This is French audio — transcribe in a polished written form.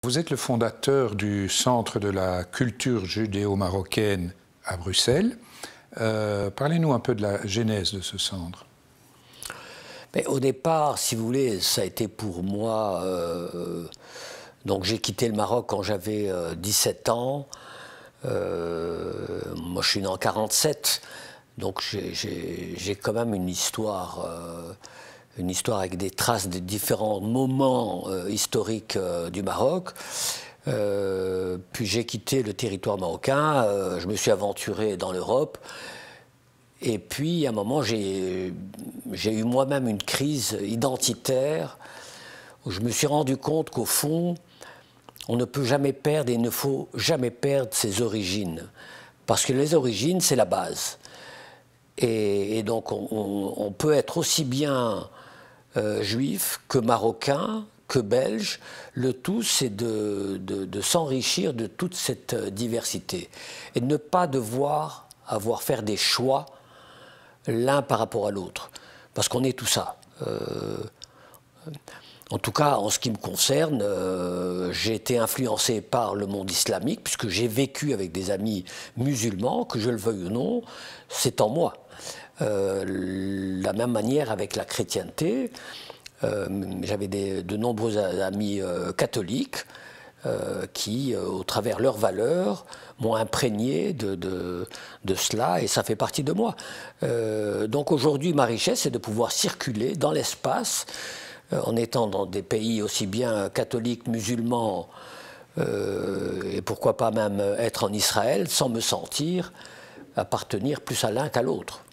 Vous êtes le fondateur du Centre de la culture judéo-marocaine à Bruxelles. Parlez-nous un peu de la genèse de ce centre. Mais au départ, si vous voulez, ça a été pour moi... donc j'ai quitté le Maroc quand j'avais 17 ans. Moi, je suis né en 47. Donc j'ai quand même une histoire avec des traces de différents moments historiques du Maroc. Puis j'ai quitté le territoire marocain, je me suis aventuré dans l'Europe. Et puis à un moment, j'ai eu moi-même une crise identitaire où je me suis rendu compte qu'au fond, on ne peut jamais perdre et il ne faut jamais perdre ses origines. Parce que les origines, c'est la base. Et donc on peut être aussi bien juif que marocain, que belge. Le tout, c'est de s'enrichir de toute cette diversité. Et de ne pas devoir faire des choix l'un par rapport à l'autre. Parce qu'on est tout ça. En tout cas, en ce qui me concerne, j'ai été influencé par le monde islamique, puisque j'ai vécu avec des amis musulmans, que je le veuille ou non, c'est en moi. La même manière avec la chrétienté, j'avais de nombreux amis catholiques qui, au travers leurs valeurs, m'ont imprégné de cela, et ça fait partie de moi. Donc aujourd'hui, ma richesse, c'est de pouvoir circuler dans l'espace, en étant dans des pays aussi bien catholiques, musulmans, et pourquoi pas même être en Israël, sans me sentir appartenir plus à l'un qu'à l'autre.